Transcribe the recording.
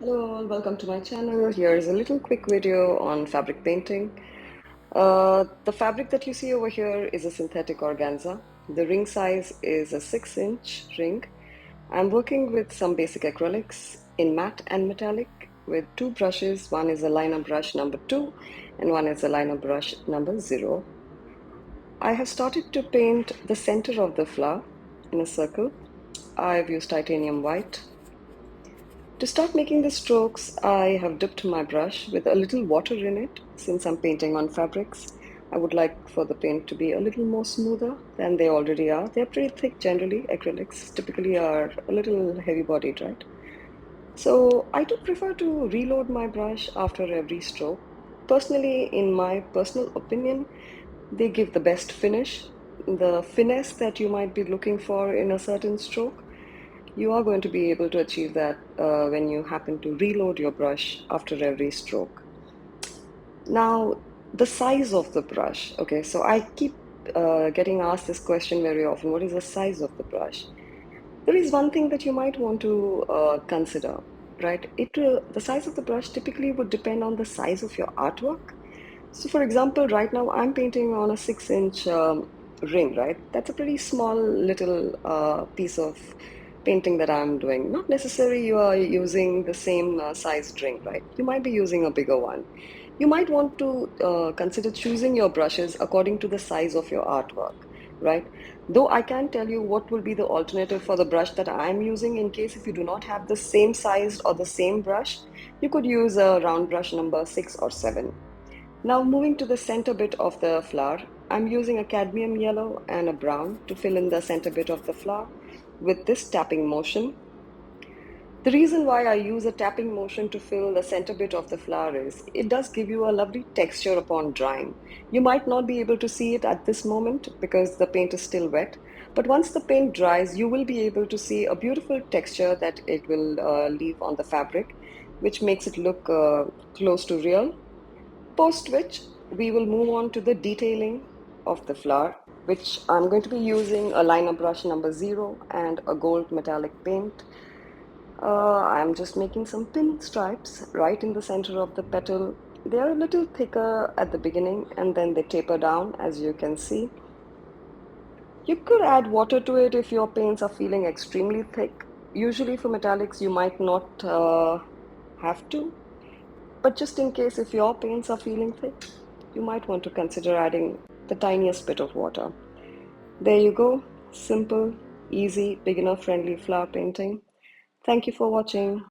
Hello all, welcome to my channel. Here is a little quick video on fabric painting. The fabric that you see over here is a synthetic organza. The ring size is a 6-inch ring. I'm working with some basic acrylics in matte and metallic with two brushes. One is a liner brush number 2 and one is a liner brush number 0. I have started to paint the center of the flower in a circle. I've used titanium white. To start making the strokes, I have dipped my brush with a little water in it. Since I'm painting on fabrics, I would like for the paint to be a little more smoother than they already are. They're pretty thick generally. Acrylics typically are a little heavy bodied, right? So I do prefer to reload my brush after every stroke. Personally, in my personal opinion, they give the best finish. The finesse that you might be looking for in a certain stroke, you are going to be able to achieve that when you happen to reload your brush after every stroke. Now, the size of the brush. Okay, so I keep getting asked this question very often. What is the size of the brush? There is one thing that you might want to consider, right? The size of the brush typically would depend on the size of your artwork. So, for example, right now I'm painting on a 6-inch ring, right? That's a pretty small little piece of painting that I'm doing. Not necessarily you are using the same sized ring, right? You might be using a bigger one. You might want to consider choosing your brushes according to the size of your artwork, right? Though I can tell you what will be the alternative for the brush that I'm using in case if you do not have the same size or the same brush, you could use a round brush number 6 or 7. Now moving to the center bit of the flower, I'm using a cadmium yellow and a brown to fill in the center bit of the flower with this tapping motion. The reason why I use a tapping motion to fill the center bit of the flower is it does give you a lovely texture upon drying. You might not be able to see it at this moment because the paint is still wet, but once the paint dries, you will be able to see a beautiful texture that it will leave on the fabric, which makes it look close to real. Post which we will move on to the detailing of the flower, which I'm going to be using a liner brush number 0 and a gold metallic paint. I'm just making some pin stripes right in the center of the petal. They are a little thicker at the beginning and then they taper down, as you can see. You could add water to it if your paints are feeling extremely thick. Usually for metallics, you might not have to, but just in case if your paints are feeling thick, you might want to consider adding the tiniest bit of water. There you go. Simple, easy, beginner-friendly flower painting. Thank you for watching.